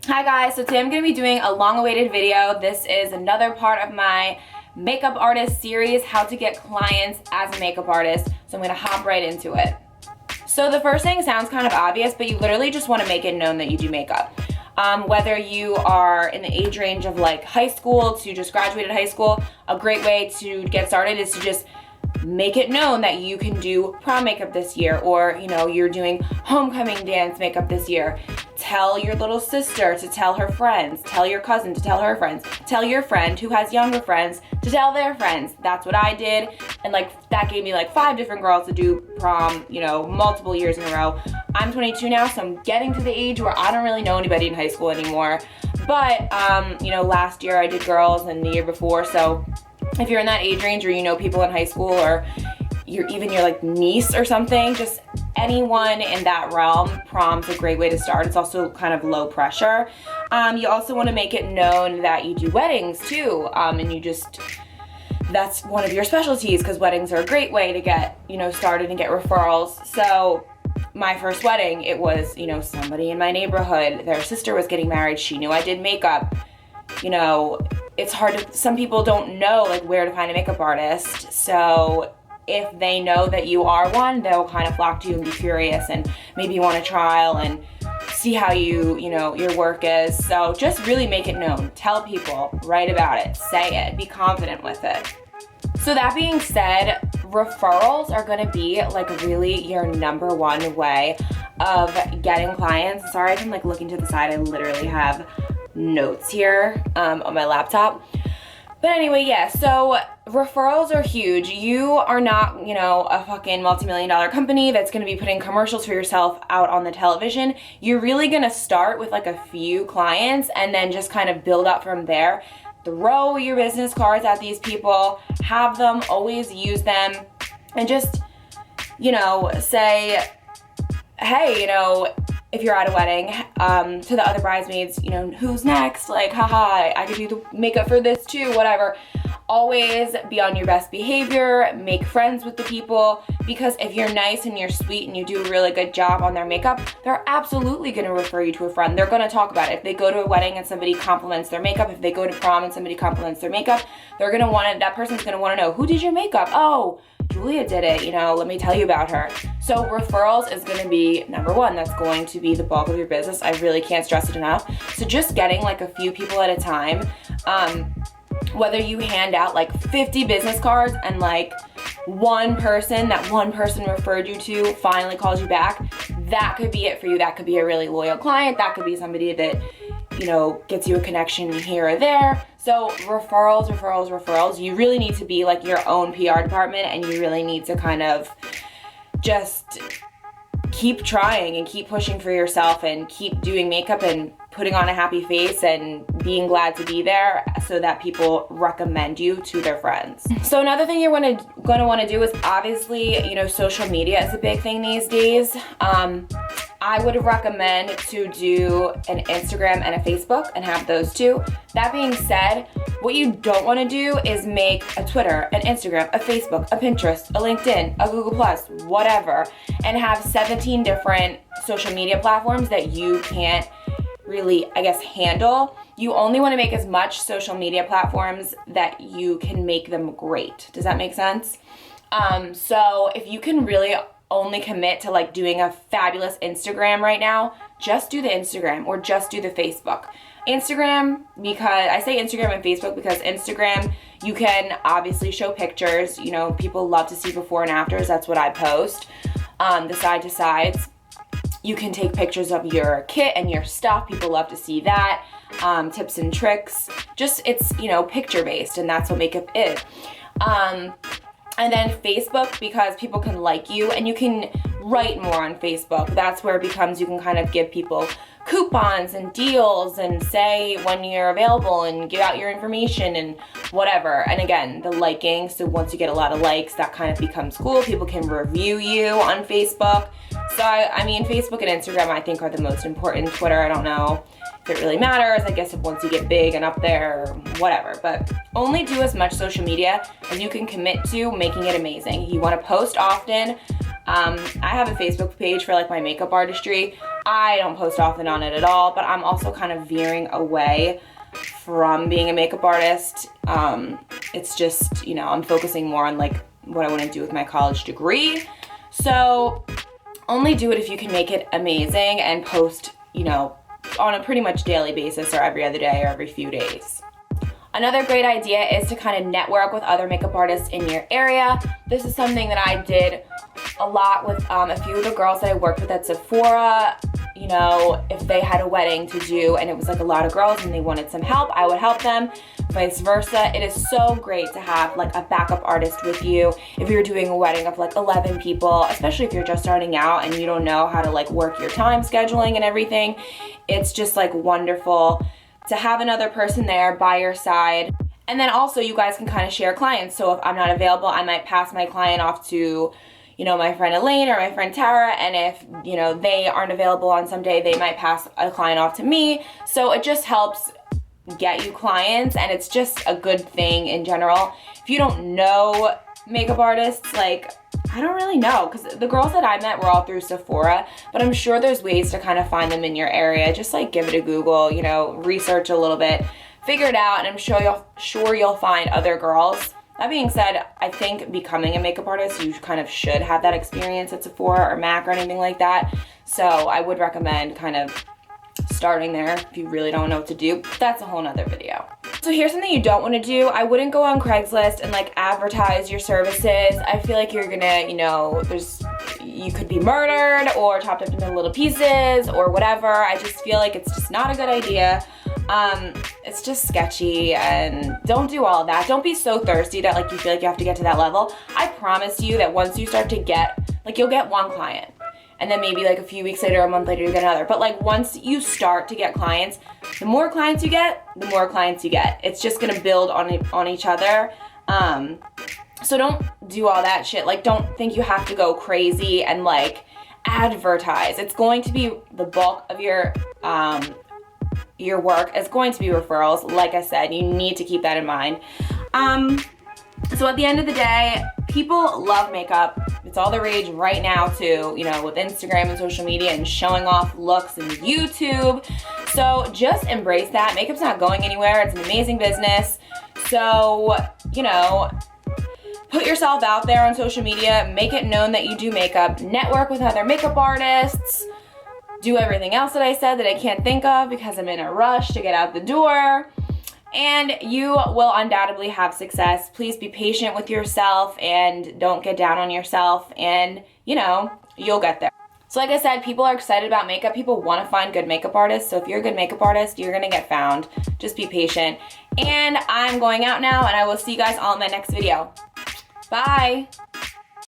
Hi guys, so today I'm going to be doing a long-awaited video. This is another part of my makeup artist series, how to get clients as a makeup artist. So I'm going to hop right into it. So the first thing sounds kind of obvious, but you literally just want to make it known that you do makeup. Whether you are in the age range of like high school to just graduated high school, a great way to get started is to just make it known that you can do prom makeup this year, or you're doing homecoming dance makeup this year. Tell your little sister to tell her friends, tell your cousin to tell her friends, tell your friend who has younger friends to tell their friends. That's what I did, and that gave me 5 different girls to do prom, multiple years in a row. I'm 22 now, so I'm getting to the age where I don't really know anybody in high school anymore. But last year I did girls and the year before, so if you're in that age range or you know people in high school, or you're even your niece or something, just anyone in that realm, prom's a great way to start. It's also kind of low pressure. You also want to make it known that you do weddings too, and that's one of your specialties, because weddings are a great way to get started and get referrals. So my first wedding, it was somebody in my neighborhood, their sister was getting married, she knew I did makeup. It's hard to, some people don't know where to find a makeup artist, so if they know that you are one, they'll kind of flock to you and be curious and maybe want to trial and see how your work is. So just really make it known, tell people, write about it, say it, be confident with it. So that being said, referrals are going to be really your number one way of getting clients. Sorry, I'm looking to the side. I literally have notes here on my laptop. But anyway, yeah, so referrals are huge. You are not, a fucking multi-million-dollar company that's going to be putting commercials for yourself out on the television. You're really going to start with a few clients and then just kind of build up from there. Throw your business cards at these people, have them, always use them, and just, say, hey, if you're at a wedding, to the other bridesmaids, who's next? Haha, I could do the makeup for this too, whatever. Always be on your best behavior, make friends with the people, because if you're nice and you're sweet and you do a really good job on their makeup, they're absolutely gonna refer you to a friend. They're gonna talk about it. If they go to a wedding and somebody compliments their makeup, if they go to prom and somebody compliments their makeup, that person's gonna wanna know, who did your makeup? Oh, Julia did it, let me tell you about her. So referrals is going to be number one. That's going to be the bulk of your business. I really can't stress it enough. So just getting a few people at a time, whether you hand out 50 business cards and one person referred you to finally calls you back, that could be it for you. That could be a really loyal client. That could be somebody that gets you a connection here or there. So referrals. You really need to be your own PR department, and you really need to kind of just keep trying and keep pushing for yourself and keep doing makeup and putting on a happy face and being glad to be there so that people recommend you to their friends. So another thing you're going to want to do is obviously, social media is a big thing these days. I would recommend to do an Instagram and a Facebook and have those two. That being said, what you don't want to do is make a Twitter, an Instagram, a Facebook, a Pinterest, a LinkedIn, a Google+, whatever, and have 17 different social media platforms that you can't really, handle. You only want to make as much social media platforms that you can make them great. Does that make sense? So if you can really only commit to doing a fabulous Instagram right now, just do the Instagram or just do the Facebook. Instagram, because I say Instagram and Facebook because Instagram, you can obviously show pictures. People love to see before and afters. That's what I post. The side to sides. You can take pictures of your kit and your stuff. People love to see that. Tips and tricks. Just, it's, picture based, and that's what makeup is. And then Facebook, because people can like you and you can write more on Facebook. That's where it becomes, you can kind of give people coupons and deals and say when you're available and give out your information and whatever. And again, the liking. So once you get a lot of likes, that kind of becomes cool. People can review you on Facebook. So I mean, Facebook and Instagram, I think, are the most important. Twitter, I don't know if it really matters. I guess if once you get big and up there, whatever. But only do as much social media as you can commit to making it amazing. You want to post often. I have a Facebook page for my makeup artistry. I don't post often on it at all, but I'm also kind of veering away from being a makeup artist. It's just, you know, I'm focusing more on like what I want to do with my college degree. So only do it if you can make it amazing and post, you know, on a pretty much daily basis or every other day or every few days. Another great idea is to kind of network with other makeup artists in your area. This is something that I did a lot with a few of the girls that I worked with at Sephora. You know, if they had a wedding to do and it was like a lot of girls and they wanted some help, I would help them, vice versa. It is so great to have like a backup artist with you if you're doing a wedding of like 11 people, especially if you're just starting out and you don't know how to like work your time scheduling and everything. It's just like wonderful to have another person there by your side. And then also you guys can kind of share clients. So if I'm not available, I might pass my client off to, you know, my friend Elaine or my friend Tara, and if, you know, they aren't available on some day, they might pass a client off to me. So it just helps get you clients, and it's just a good thing in general. If you don't know makeup artists, like, I don't really know, because the girls that I met were all through Sephora, but I'm sure there's ways to kind of find them in your area. Just like give it a Google, you know, research a little bit, figure it out, and I'm sure you'll find other girls. That being said, I think becoming a makeup artist, you kind of should have that experience at Sephora or MAC or anything like that. So I would recommend kind of starting there if you really don't know what to do. That's a whole nother video. So here's something you don't want to do. I wouldn't go on Craigslist and like advertise your services. I feel like you're gonna, you know, you could be murdered or chopped up into little pieces or whatever. I just feel like it's just not a good idea. It's just sketchy, and don't do all of that. Don't be so thirsty that like you feel like you have to get to that level. I promise you that once you start to get, like, you'll get one client, and then maybe like a few weeks later, a month later, you get another. But like once you start to get clients, the more clients you get, the more clients you get. It's just gonna build on each other. So don't do all that shit. Like, don't think you have to go crazy and like advertise. It's going to be the bulk of your work is going to be referrals. Like I said, you need to keep that in mind. So at the end of the day, people love makeup. It's all the rage right now too, you know, with Instagram and social media and showing off looks and YouTube. So just embrace that. Makeup's not going anywhere. It's an amazing business. So, you know, put yourself out there on social media, make it known that you do makeup, network with other makeup artists, do everything else that I said that I can't think of because I'm in a rush to get out the door, and you will undoubtedly have success. Please be patient with yourself and don't get down on yourself, and you know, you'll get there. So like I said, people are excited about makeup. People want to find good makeup artists. So if you're a good makeup artist, you're going to get found. Just be patient. And I'm going out now, and I will see you guys all in my next video. Bye.